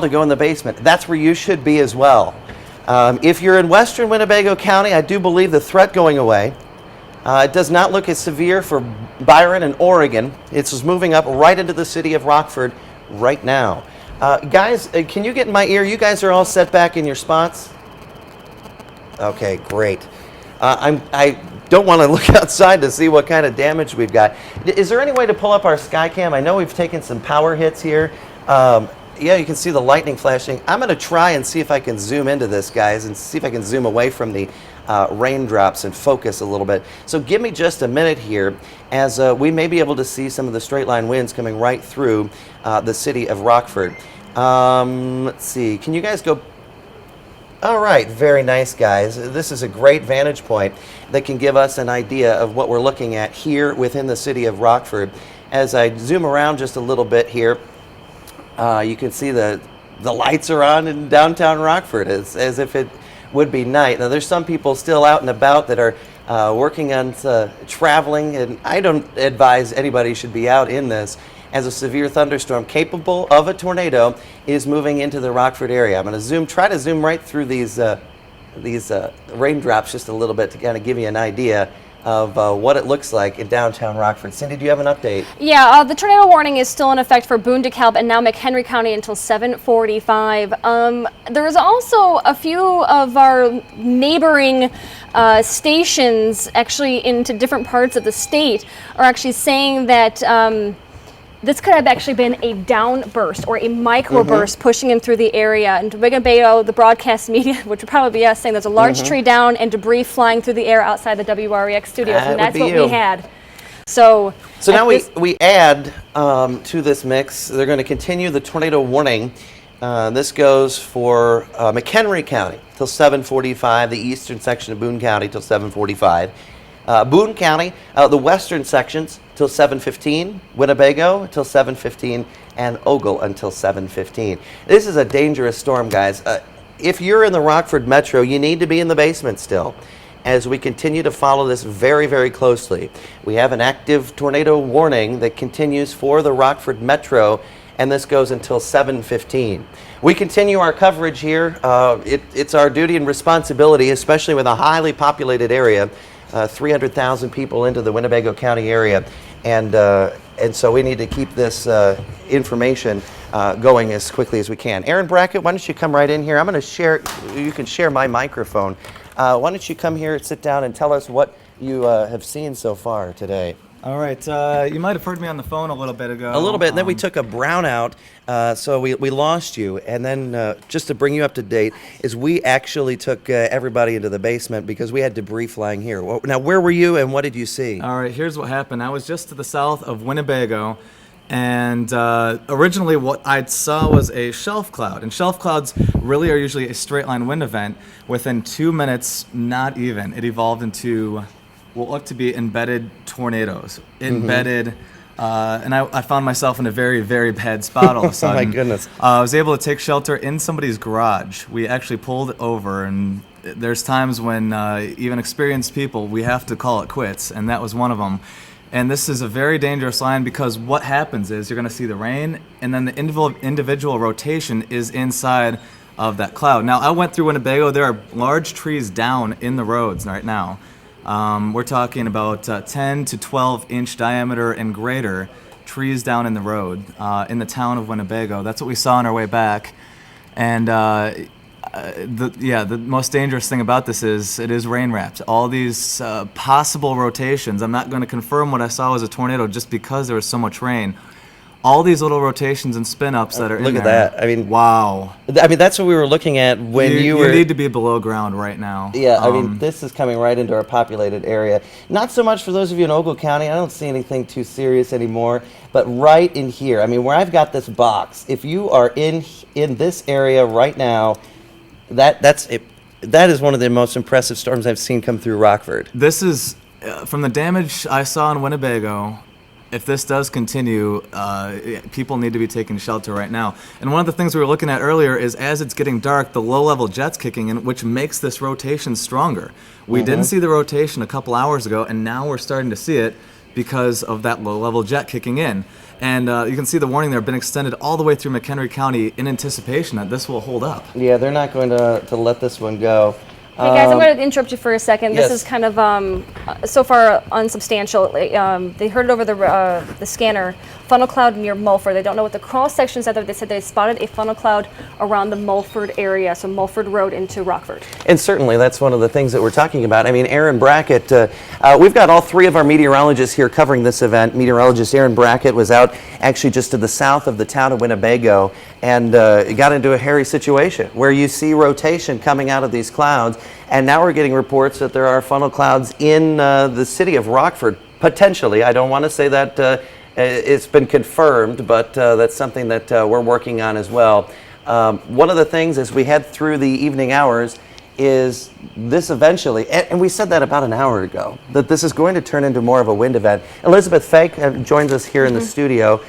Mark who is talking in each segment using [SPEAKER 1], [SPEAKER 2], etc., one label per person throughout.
[SPEAKER 1] to go in the basement. That's where you should be as well. If you're in western Winnebago County, I do believe the threat going away. It does not look as severe for Byron and Oregon. It's just moving up right into the city of Rockford right now. Guys, can you get in my ear? You guys are all set back in your spots? Okay, great. I don't want to look outside to see what kind of damage we've got. Is there any way to pull up our Skycam? I know we've taken some power hits here. Yeah, you can see the lightning flashing. I'm going to try and see if I can zoom into this, guys, and see if I can zoom away from the raindrops and focus a little bit. So give me just a minute here as we may be able to see some of the straight line winds coming right through the city of Rockford. Let's see. Can you guys go? All right, very nice, guys. This is a great vantage point that can give us an idea of what we're looking at here within the city of Rockford. As I zoom around just a little bit here, you can see the lights are on in downtown Rockford as if it would be night. Now, there's some people still out and about that are working on traveling, and I don't advise anybody should be out in this, as a severe thunderstorm capable of a tornado is moving into the Rockford area. I'm going to try to zoom right through these raindrops just a little bit to kind of give you an idea of what it looks like in downtown Rockford. Cindy, do you have an update?
[SPEAKER 2] Yeah, the tornado warning is still in effect for Boone, DeKalb, and now McHenry County until 7:45. There is also a few of our neighboring stations, actually into different parts of the state, are actually saying that this could have actually been a downburst or a microburst pushing in through the area. And Winnebago, the broadcast media, which would probably be us, saying there's a large tree down and debris flying through the air outside the WREX studios, and that's what we had. So
[SPEAKER 1] now we add to this mix. They're going to continue the tornado warning. This goes for McHenry County till 7:45, the eastern section of Boone County till 7:45. Boone County, the western sections till 7:15, Winnebago till 7:15, and Ogle until 7:15. This is a dangerous storm, guys. If you're in the Rockford Metro, you need to be in the basement still as we continue to follow this very, very closely. We have an active tornado warning that continues for the Rockford Metro, and this goes until 7:15. We continue our coverage here. It's our duty and responsibility, especially with a highly populated area, 300,000 people into the Winnebago County area, and so we need to keep this information going as quickly as we can. Aaron Brackett, why don't you come right in here? I'm going to share. You can share my microphone. Why don't you come here and sit down and tell us what you have seen so far today?
[SPEAKER 3] All right, you might have heard me on the phone a little bit ago.
[SPEAKER 1] A little bit, and then we took a brownout, so we lost you. And then just to bring you up to date, is we actually took everybody into the basement because we had debris flying here. Now, where were you and what did you see?
[SPEAKER 3] All right, here's what happened. I was just to the south of Winnebago, and originally what I saw was a shelf cloud. And shelf clouds really are usually a straight line wind event. Within 2 minutes, not even, it evolved into what looked to be embedded tornadoes. Embedded, and I found myself in a very, very bad spot all of a sudden.
[SPEAKER 1] Oh my goodness.
[SPEAKER 3] I was able to take shelter in somebody's garage. We actually pulled over, and there's times when even experienced people, we have to call it quits, and that was one of them. And this is a very dangerous line because what happens is you're going to see the rain, and then the individual rotation is inside of that cloud. Now, I went through Winnebago. There are large trees down in the roads right now. We're talking about 10 to 12 inch diameter and greater trees down in the road in the town of Winnebago. That's what we saw on our way back. And the most dangerous thing about this is it is rain wrapped. All these possible rotations. I'm not going to confirm what I saw was a tornado just because there was so much rain. All these little rotations and spin-ups that are in there.
[SPEAKER 1] Look at that. I mean,
[SPEAKER 3] wow.
[SPEAKER 1] I mean, that's what we were looking at when you were...
[SPEAKER 3] You need to be below ground right now.
[SPEAKER 1] Yeah, I mean, this is coming right into our populated area. Not so much for those of you in Ogle County. I don't see anything too serious anymore. But right in here, I mean, where I've got this box, if you are in this area right now, that is one of the most impressive storms I've seen come through Rockford.
[SPEAKER 3] This is, from the damage I saw in Winnebago, if this does continue, people need to be taking shelter right now. And one of the things we were looking at earlier is as it's getting dark, the low-level jet's kicking in, which makes this rotation stronger. We didn't see the rotation a couple hours ago, and now we're starting to see it because of that low-level jet kicking in. And you can see the warning there, been extended all the way through McHenry County in anticipation that this will hold up.
[SPEAKER 1] Yeah, they're not going to let this one go.
[SPEAKER 2] Hey guys, I'm going to interrupt you for a second.
[SPEAKER 1] Yes.
[SPEAKER 2] This is kind of so far unsubstantial. They heard it over the scanner. Funnel cloud near Mulford. They don't know what the cross section said, but they said they spotted a funnel cloud around the Mulford area, so Mulford Road into Rockford.
[SPEAKER 1] And certainly that's one of the things that we're talking about. I mean, Aaron Brackett, we've got all three of our meteorologists here covering this event. Meteorologist Aaron Brackett was out actually just to the south of the town of Winnebago and got into a hairy situation where you see rotation coming out of these clouds. And now we're getting reports that there are funnel clouds in the city of Rockford, potentially. I don't want to say that it's been confirmed, but that's something that we're working on as well. One of the things as we head through the evening hours is this eventually, and we said that about an hour ago, that this is going to turn into more of a wind event. Elizabeth Fake joins us here in the studio.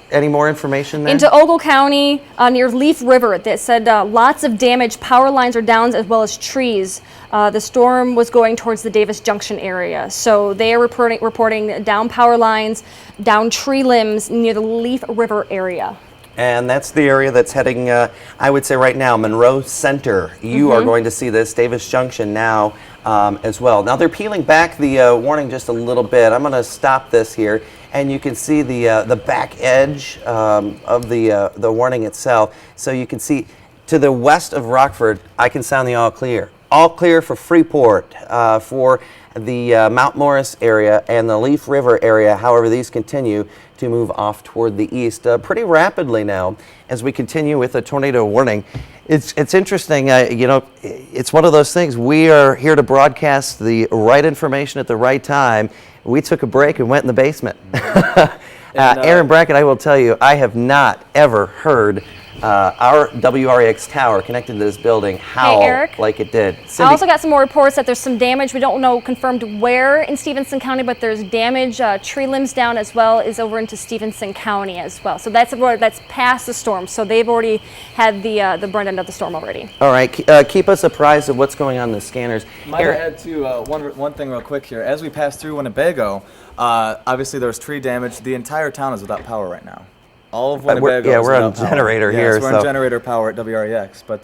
[SPEAKER 1] Any more information there?
[SPEAKER 2] Into Ogle County near Leaf River. They said lots of damage. Power lines are down as well as trees. The storm was going towards the Davis Junction area. So they are reporting down power lines, down tree limbs near the Leaf River area.
[SPEAKER 1] And that's the area that's heading, I would say right now, Monroe Center. You are going to see this, Davis Junction now as well. Now they're peeling back the warning just a little bit. I'm going to stop this here, and you can see the back edge of the warning itself. So you can see to the west of Rockford, I can sound the all clear. All clear for Freeport, for the Mount Morris area and the Leaf River area. However, these continue to move off toward the east pretty rapidly now as we continue with a tornado warning. It's interesting, you know, it's one of those things. We are here to broadcast the right information at the right time. We took a break and went in the basement. Aaron Brackett, I will tell you, I have not ever heard our WREX tower connected to this building howl like it did. Cindy?
[SPEAKER 2] I also got some more reports that there's some damage. We don't know confirmed where in Stevenson County, but there's damage, tree limbs down as well as over into Stevenson County as well. So that's past the storm. So they've already had the brunt end of the storm already.
[SPEAKER 1] All right, keep us apprised of what's going on in the scanners.
[SPEAKER 3] Might I add to one thing real quick here. As we pass through Winnebago, obviously there's tree damage. The entire town is without power right now. All of Winnebago
[SPEAKER 1] we're on generator here.
[SPEAKER 3] Yes, we're on generator power at WREX. But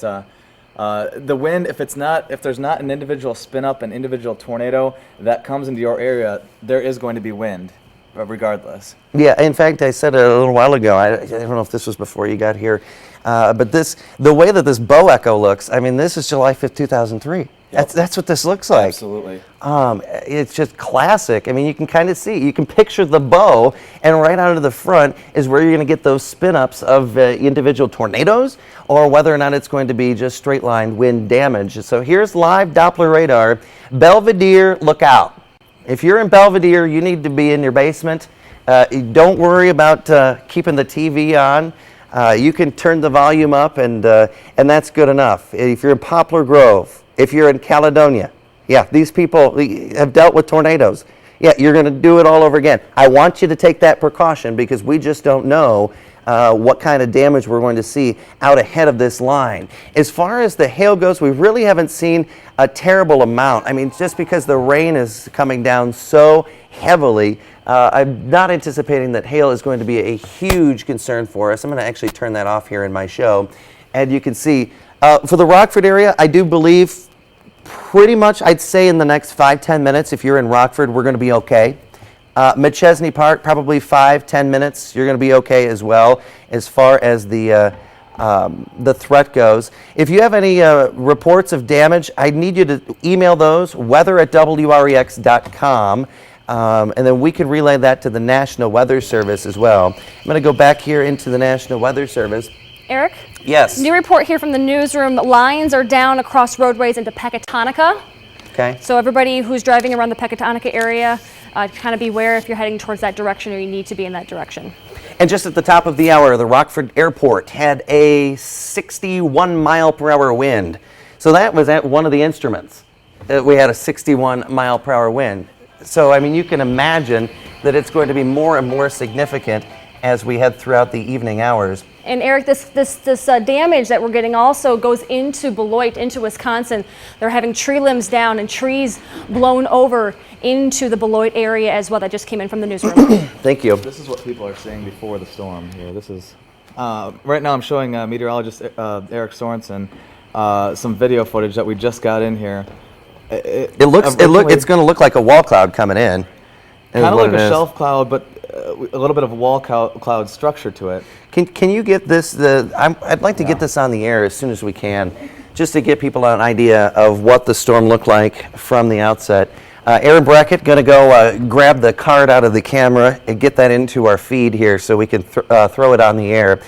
[SPEAKER 3] the wind, if there's not an individual spin up, an individual tornado that comes into your area, there is going to be wind, regardless. Yeah, in fact, I said a little while ago, I don't know if this was before you got here, but the way that this bow echo looks, I mean, this is July 5th, 2003. Yep. That's what this looks like. Absolutely.
[SPEAKER 1] It's just classic. I mean, you can kind of see, you can picture the bow, and right out of the front is where you're going to get those spin-ups of individual tornadoes, or whether or not it's going to be just straight-line wind damage. So here's live Doppler radar. Belvedere, look out. If you're in Belvedere, you need to be in your basement. Don't worry about keeping the TV on. You can turn the volume up, and that's good enough. If you're in Poplar Grove, if you're in Caledonia, yeah, these people have dealt with tornadoes. Yeah, you're going to do it all over again. I want you to take that precaution because we just don't know what kind of damage we're going to see out ahead of this line. As far as the hail goes, we really haven't seen a terrible amount. I mean, just because the rain is coming down so heavily, I'm not anticipating that hail is going to be a huge concern for us. I'm going to actually turn that off here in my show. And you can see, for the Rockford area, I do believe pretty much, I'd say in the next 5-10 minutes, if you're in Rockford, we're going to be okay. McChesney Park, probably 5-10 minutes, you're going to be okay as well, as far as the threat goes. If you have any reports of damage, I need you to email those, weather@wrex.com, and then we can relay that to the National Weather Service as well. I'm going to go back here into the National Weather Service.
[SPEAKER 2] Eric?
[SPEAKER 1] Yes.
[SPEAKER 2] New report here from the newsroom. Lines are down across roadways into Pecatonica.
[SPEAKER 1] Okay.
[SPEAKER 2] So everybody who's driving around the Pecatonica area, kind of beware if you're heading towards that direction or you need to be in that direction.
[SPEAKER 1] And just at the top of the hour, the Rockford Airport had a 61 mile per hour wind. So that was at one of the instruments. We had a 61 mile per hour wind. So, I mean, you can imagine that it's going to be more and more significant as we head throughout the evening hours.
[SPEAKER 2] And Eric, this damage that we're getting also goes into Beloit, into Wisconsin. They're having tree limbs down and trees blown over into the Beloit area as well. That just came in from the newsroom.
[SPEAKER 1] Thank you.
[SPEAKER 3] This is what people are seeing before the storm here. This is right now I'm showing meteorologist Eric Sorensen some video footage that we just got in here.
[SPEAKER 1] It's going to look like a wall cloud coming in.
[SPEAKER 3] Kind of like a shelf cloud, but a little bit of a wall cloud structure to it.
[SPEAKER 1] Can you get this? I'd like to get this on the air as soon as we can, just to get people an idea of what the storm looked like from the outset. Aaron Brackett going to go grab the card out of the camera and get that into our feed here so we can throw it on the air.